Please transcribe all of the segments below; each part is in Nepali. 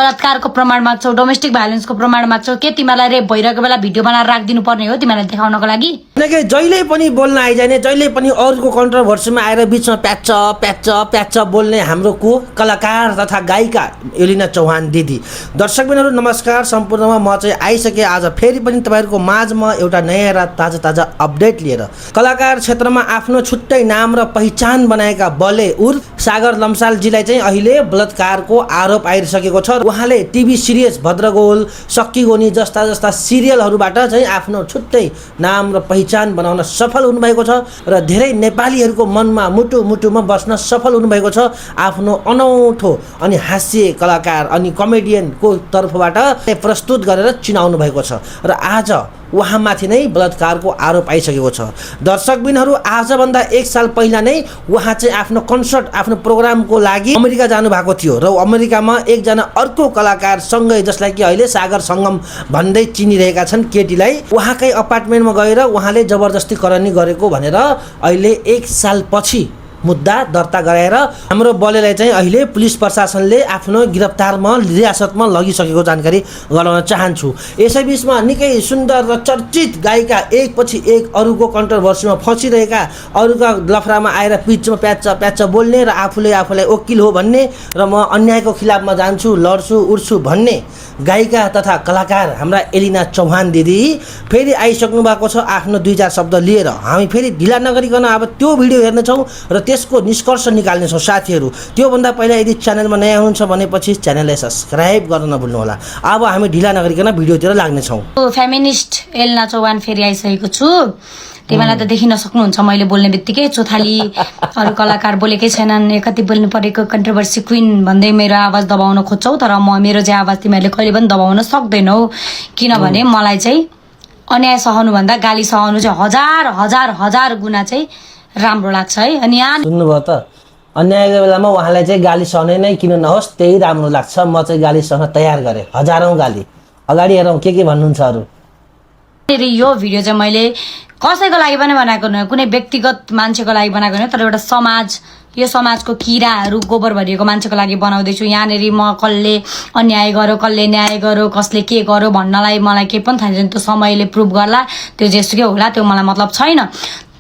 बलात्कारको प्रमाण माग्छौ, डोमेस्टिक भायोलेन्सको प्रमाण माग्छौ, के तिमीलाई रेप भइरहेको बेला भिडियो बनाएर राखिदिनु पर्ने हो तिमीलाई देखाउनको लागि? किनकि जहिले पनि बोल्न आइजाने, जहिले पनि अरूको कन्ट्रोभर्सीमा आएर बिचमा प्याच प्याच प्याच बोल्ने हाम्रो कलाकार तथा गायिका एलिना चौहान दिदी। दर्शकबिनहरू नमस्कार, सम्पूर्णमा म चाहिँ आइसकेँ आज फेरि पनि तपाईँहरूको माझमा एउटा नयाँ र ताजा अपडेट लिएर। कलाकार क्षेत्रमा आफ्नो छुट्टै नाम र पहिचान बनाएका बले उर्फ सागर लम्सालजीलाई चाहिँ अहिले बलात्कारको आरोप आइसकेको छ। उहाँले टिभी सिरिज भद्रगोल, सक्कीगोनी जस्ता सिरियलहरूबाट चाहिँ आफ्नो छुट्टै नाम र पहिचान बनाउन सफल हुनुभएको छ र धेरै नेपालीहरूको मनमा मुटुमा बस्न सफल हुनुभएको छ। आफ्नो अनौठो अनि हास्य कलाकार अनि कमेडियनको तर्फबाट प्रस्तुत गरेर चिनाउनु भएको छ र आज उहाँमाथि नै बलात्कारको आरोप आइसकेको छ। दर्शकबिनहरू आजभन्दा 1 साल पहिला नै उहाँ चाहिँ आफ्नो कन्सर्ट, आफ्नो प्रोग्रामको लागि अमेरिका जानुभएको थियो र अमेरिकामा एकजना अर्को कलाकार सँगै, जसलाई कि अहिले सागर सङ्गम भन्दै चिनिरहेका छन् केटीलाई, उहाँकै अपार्टमेन्टमा गएर उहाँले जबरजस्ती करनी गरेको भनेर अहिले 1 साल पछि मुद्दा दर्ता गराएर हाम्रो बलेलाई चाहिँ अहिले पुलिस प्रशासनले आफ्नो गिरफ्तारमा रियासतमा लगिसकेको जानकारी गराउन चाहन्छु। यसैबीचमा निकै सुन्दर र चर्चित गायिका एकपछि एक अरूको कन्ट्रोभर्सीमा फँसिरहेका, अरूका लफरामा आएर पिचमा प्याच बोल्ने र आफूलाई वकिल हो भन्ने र म अन्यायको खिलाफमा जान्छु, लड्छु, उड्छु भन्ने गायिका तथा कलाकार हाम्रा एलिना चौहान दिदी फेरि आइसक्नु भएको छ आफ्नो 2-4 शब्द लिएर। हामी फेरि ढिला नगरिकन अब त्यो भिडियो हेर्नेछौँ र त्यसको निष्कर्ष निकाल्नेछौँ साथीहरू। त्योभन्दा पहिला यदि च्यानलमा नयाँ हुनुहुन्छ भनेपछि च्यानललाई सब्सक्राइब गर्न नभुल्नुहोला। अब हामी ढिला नगरिकन भिडियोतिर लाग्नेछौँ। फेमिनिस्ट एलिना चौहान फेरि आइसकेको छु। तिमीलाई त देखिन सक्नुहुन्छ मैले बोल्ने बित्तिकै चोथाली अरू कलाकार बोलेकै छैनन्, कति बोल्नु परेको कन्ट्रोभर्सी क्विन भन्दै मेरो आवाज दबाउन खोज्छौ, तर मेरो चाहिँ आवाज तिमीहरूले कहिले पनि दबाउन सक्दैनौ। किनभने मलाई चाहिँ अन्याय सहनुभन्दा गाली सहनु चाहिँ हजार गुणा चाहिँ राम्रो लाग्छ है। अनि यहाँ सुन्नुभयो त, अन्यायको बेलामा उहाँलाई चाहिँ गाली सहने नै किन नहोस् त्यही राम्रो लाग्छ। म चाहिँ गाली सहन तयार गरेँ, हजारौँ गाली। अगाडि हेरौँ के भन्नुहुन्छ अरू। यो भिडियो चाहिँ मैले कसैको लागि पनि बनाएको होइन, कुनै व्यक्तिगत मान्छेको लागि बनाएको होइन, तर एउटा समाज, यो समाजको किराहरू गोबर भरिएको मान्छेको लागि बनाउँदैछु। यहाँनिर म कसले अन्याय गर्यो, कसले न्याय गर्यो, कसले के गर्यो भन्नलाई मलाई केही पनि थाहा छैन। त्यो समयले प्रुभ गर्ला, त्यो जेसुकै होला, त्यो मलाई मतलब छैन।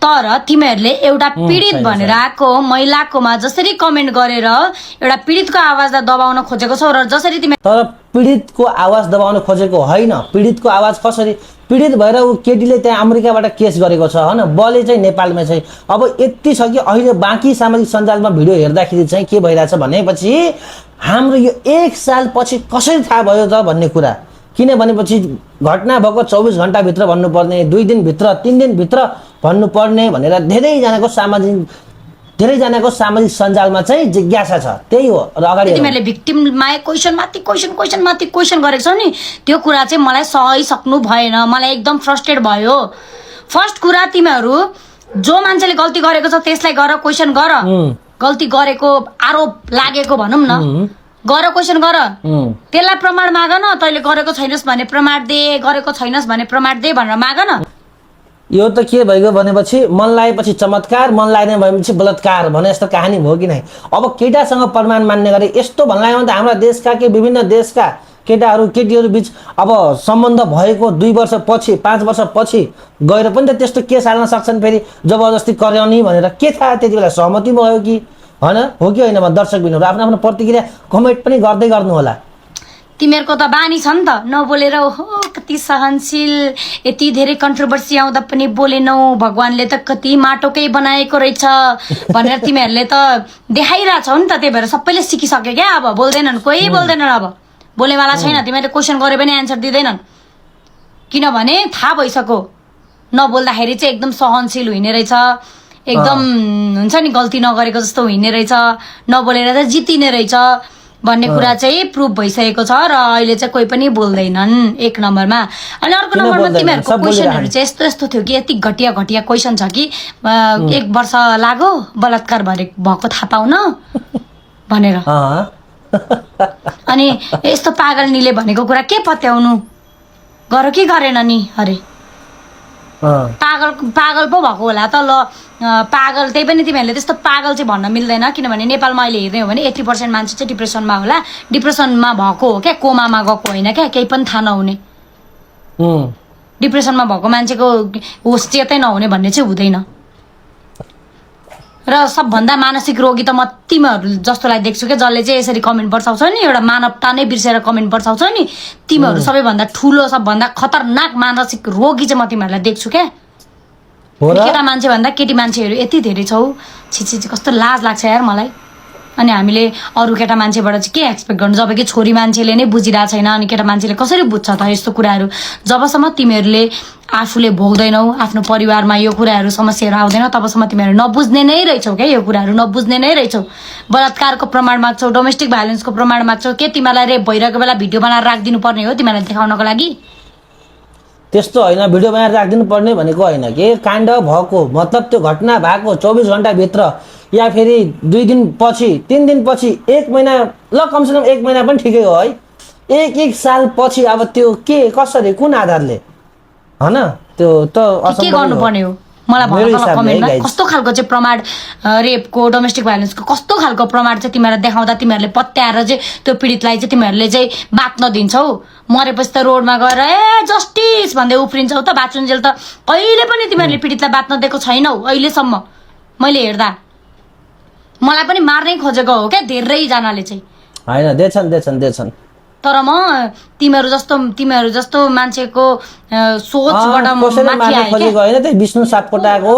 तर तिमीहरूले एउटा पीडित भनेर आएको महिलाकोमा जसरी कमेन्ट गरेर एउटा पीडितको आवाजलाई दबाउन खोजेको छौ र जसरी तिमी, तर पीडितको आवाज दबाउन खोजेको होइन। पीडितको आवाज कसरी, पीडित भएर ऊ केटीले त्यहाँ अमेरिकाबाट केस गरेको छ होइन, बले चाहिँ नेपालमा चाहिँ। अब यति छ कि अहिले बाँकी सामाजिक सञ्जालमा भिडियो हेर्दाखेरि चाहिँ के भइरहेछ भनेपछि हाम्रो यो 1 साल पछि कसरी थाहा भयो त भन्ने कुरा। किन भनेपछि घटना भएको 24 घण्टाभित्र भन्नुपर्ने, 2 दिनभित्र, 3 दिनभित्र भन्नुपर्ने भनेर धेरैजनाको सामाजिक सञ्जालमा चाहिँ जिज्ञासा छ। त्यही हो। र अगाडि तिमीहरूले भिक्टिममा क्वेसन गरेको छौ नि, त्यो कुरा चाहिँ मलाई सहिसक्नु भएन। मलाई एकदम फ्रस्ट्रेट भयो। फर्स्ट कुरा, तिमीहरू जो मान्छेले गल्ती गरेको छ त्यसलाई गर, क्वेसन गर। गल्ती गरेको आरोप लागेको भनौँ न, गर, क्वेसन गर, त्यसलाई प्रमाण माग न। तैँले गरेको छैनस् भने प्रमाण दे, गरेको छैनस् भने प्रमाण दे भनेर माग न। यो त के भइगयो भनेपछि मन लागेपछि चमत्कार, मन लागेन भनेपछि बलात्कार भने जस्तो कहानी भयो कि नै। अब केटासँग प्रमाण मान्ने गरे यस्तो भन्लायो भने त हाम्रा देशका विभिन्न देशका केटीहरू बीच अब सम्बन्ध भएको 2 वर्षपछि 5 वर्षपछि गएर पनि त त्यस्तो केस हाल्न सक्छन्। फेरि जबरजस्ती करनी भनेर के थाहा त्यति बेला सहमति भयो कि होइन, हो कि होइन। दर्शकबिनहरू आफ्नो प्रतिक्रिया कमेन्ट पनि गर्दै गर्नु होला। तिमीहरूको त बानी छ नि त नबोलेर, ओहो कति सहनशील, यति धेरै कन्ट्रोभर्सी आउँदा पनि बोलेनौ, भगवानले त कति माटोकै बनाएको रहेछ भनेर तिमीहरूले त देखाइरहेछौ नि त। त्यही भएर सबैले सिकिसक्यो क्या। अब बोल्दैनन्, कोही बोल्दैनन्। अब बोल्नेवाला छैन। तिमीहरूले क्वेसन गरे पनि एन्सर दिँदैनन्, किनभने थाहा भइसक्यो नबोल्दाखेरि चाहिँ एकदम सहनशील हुने रहेछ, एकदम हुन्छ नि गल्ती नगरेको जस्तो हुने रहेछ, नबोलेर चाहिँ जितिने रहेछ भन्ने कुरा चाहिँ प्रुभ भइसकेको छ। र अहिले चाहिँ कोही पनि बोल्दैनन् 1 नम्बरमा। अनि अर्को नम्बरमा तिमीहरूको क्वेसनहरू चाहिँ यस्तो थियो कि यति घटिया क्वेसन छ कि 1 वर्ष लाग्यो बलात्कार भएको थाहा पाउन भनेर। अनि यस्तो पागलनीले भनेको कुरा के पत्याउनु, गर कि गरेन नि। अरे पागल पागल पो भएको होला त ल पागल त्यही पनि तिमीहरूले त्यस्तो पागल चाहिँ भन्न मिल्दैन किनभने नेपालमा अहिले हेर्ने हो भने 80% मान्छे चाहिँ डिप्रेसनमा होला डिप्रेसनमा भएको हो क्या कोमामा गएको होइन क्या केही पनि थाहा नहुने डिप्रेसनमा भएको मान्छेको होस चेतै नहुने भन्ने चाहिँ हुँदैन र सबभन्दा मानसिक रोगी त म तिमीहरू जस्तोलाई देख्छु क्या जसले चाहिँ यसरी कमेन्ट बर्साउँछ नि एउटा मानवता नै बिर्सेर कमेन्ट बर्साउँछ नि तिमीहरू सबैभन्दा ठुलो सबभन्दा खतरनाक मानसिक रोगी चाहिँ म तिमीहरूलाई देख्छु क्या केटा मान्छे भन्दा केटी मान्छेहरू यति धेरै छौ छिछि कस्तो लाज लाग्छ यार मलाई अनि हामीले अरू केटा मान्छेबाट चाहिँ के एक्सपेक्ट गर्नु जब कि छोरी मान्छेले नै बुझिरहेको छैन अनि केटा मान्छेले कसरी बुझ्छ त यस्तो कुराहरू जबसम्म तिमीहरूले आफूले भोग्दैनौ आफ्नो परिवारमा यो कुराहरू समस्याहरू आउँदैन तबसम्म तिमीहरू नबुझ्ने नै रहेछौ क्या यो कुराहरू नबुझ्ने नै रहेछौ बलात्कारको प्रमाण माग्छौ डोमेस्टिक भाइलेन्सको प्रमाण माग्छौ के तिमीलाई रेप भइरहेको बेला भिडियो बनाएर राखिदिनु पर्ने हो तिमीलाई देखाउनको लागि त्यस्तो होइन भिडियो बनाएर राखिदिनु पर्ने भनेको होइन कि काण्ड भएको मतलब त्यो घटना भएको 24 घण्टाभित्र या फेरि 2 दिनपछि 3 दिनपछि 1 महिना ल कमसेकम 1 महिना पनि ठिकै हो है 1 साल पछि अब त्यो के कसरी कुन आधारले हैन त्यो त के गर्नुपर्ने हो मलाई भन त कमेन्टमा कस्तो खालको चाहिँ प्रमाण रेपको डोमेस्टिक भाइलेन्सको कस्तो खालको प्रमाण चाहिँ तिमीलाई देखाउँदा तिमीहरूले पत्याएर चाहिँ त्यो पीडितलाई चाहिँ तिमीहरूले चाहिँ बाँच्न दिन्छौ मरेपछि त रोडमा गएर ए जस्टिस भन्दै उफ्रिन्छौ त बाँचुन्जेल त कहिले पनि तिमीहरूले पीडितलाई बाँच्न दिएको छैनौ अहिलेसम्म मैले हेर्दा मलाई पनि मार्नै खोजेको हो क्या धेरैजनाले चाहिँ हैन देछन् तर म तिमीहरू जस्तो मान्छेको सोचबाट माथि आए खोजेको हैन त्यो विष्णु सापकोटाको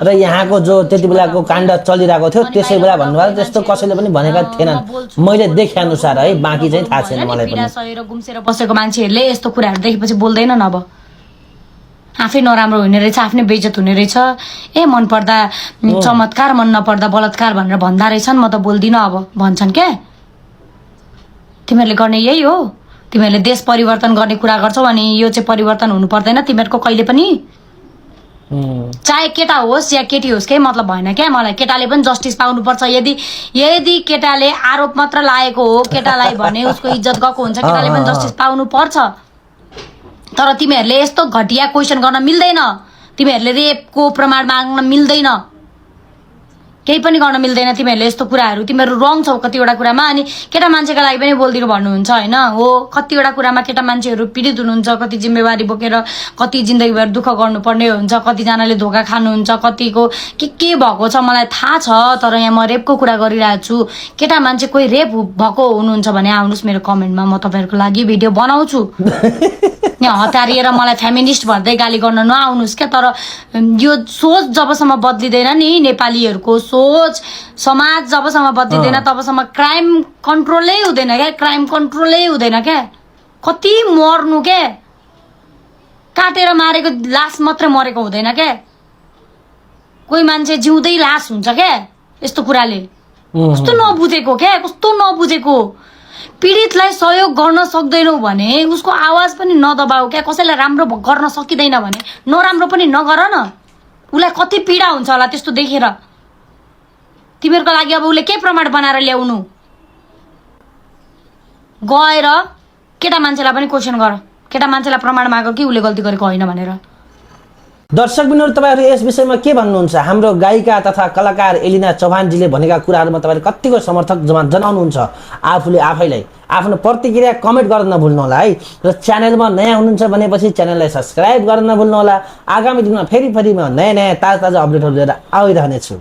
र यहाँको जो त्यति बेलाको काण्ड चलिरहेको थियो त्यसै बेला भन्नुभयो त्यस्तो कसैले पनि भनेका थिएनन् मैले देखे अनुसार है बाँकी चाहिँ थाहा छैन मलाई पनि सहेर गुम्सेर बसेको मान्छेहरूले यस्तो कुराहरू देखेपछि बोल्दैनन् अब आफै नराम्रो हुने रहेछ आफ्नै बेइज्जत हुने रहेछ ए मन पर्दा चमत्कार मन नपर्दा बलात्कार भनेर भन्दा रहेछन् म त बोल्दिनँ अब भन्छन् क्या तिमीहरूले गर्ने यही हो तिमीहरूले देश परिवर्तन गर्ने कुरा गर्छौ अनि यो चाहिँ परिवर्तन हुनु पर्दैन तिमीहरूको कहिले पनि चाहे केटा होस् या केटी होस् केही मतलब भएन क्या मलाई केटाले पनि जस्टिस पाउनुपर्छ यदि केटाले आरोप मात्र लागेको हो केटालाई भने उसको इज्जत गएको हुन्छ केटाले पनि जस्टिस पाउनु पर्छ तर तिमीहरूले यस्तो घटिया क्वेसन गर्न मिल्दैन तिमीहरूले रेपको प्रमाण माग्न मिल्दैन केही पनि गर्न मिल्दैन तिमीहरूले यस्तो कुराहरू तिमीहरू रङ छौ कतिवटा कुरामा अनि केटा मान्छेको लागि पनि बोलिदिनु भन्नुहुन्छ होइन हो कतिवटा कुरामा केटा मान्छेहरू पीडित हुनुहुन्छ कति जिम्मेवारी बोकेर कति जिन्दगीभर दुःख गर्नुपर्ने हुन्छ कतिजनाले धोका खानुहुन्छ कतिको के भएको छ मलाई थाहा छ तर यहाँ म रेपको कुरा गरिरहेको छु केटा मान्छे कोही रेप भएको हुनुहुन्छ भने आउनुहोस् मेरो कमेन्टमा म तपाईँहरूको लागि भिडियो बनाउँछु यहाँ हतारिएर मलाई फेमिनिस्ट भन्दै गाली गर्न नआउनुहोस् क्या तर यो सोच जबसम्म बदलिँदैन नि नेपालीहरूको सोच समाज जबसम्म बदलिँदैन तबसम्म क्राइम कन्ट्रोलै हुँदैन क्या क्राइम कन्ट्रोलै हुँदैन क्या कति मर्नु क्या काटेर मारेको लास मात्रै मरेको हुँदैन क्या कोही मान्छे जिउँदै लास हुन्छ क्या यस्तो कुराले कस्तो नबुझेको क्या कस्तो नबुझेको पीडितलाई सहयोग गर्न सक्दैनौ भने उसको आवाज पनि नदबाऊ क्या कसैलाई राम्रो गर्न सकिँदैन भने नराम्रो पनि नगर न उसलाई कति पीडा हुन्छ होला त्यस्तो देखेर तिमीहरूको लागि अब उसले के प्रमाण बनाएर ल्याउनु गएर केटा मान्छेलाई पनि क्वेसन गर केटा मान्छेलाई प्रमाण माग कि उसले गल्ती गरेको होइन भनेर दर्शकबिनहरु तपाईहरु यस विषयमा के भन्नुहुन्छ हाम्रो गायिका तथा कलाकार एलिना चौहानजीले भनेका कुराहरुमा तपाईहरु कतिको समर्थक जनाउनुहुन्छ आफूले आफैलाई आफ्नो प्रतिक्रिया कमेन्ट गर्न नभुल्नु होला है र च्यानलमा नयाँ हुनुहुन्छ भनेपछि च्यानललाई सब्स्क्राइब गर्न नभुल्नु होला आगामी दिनमा फेरि म नयाँ ताजा अपडेटहरु लिएर आइरहनेछु।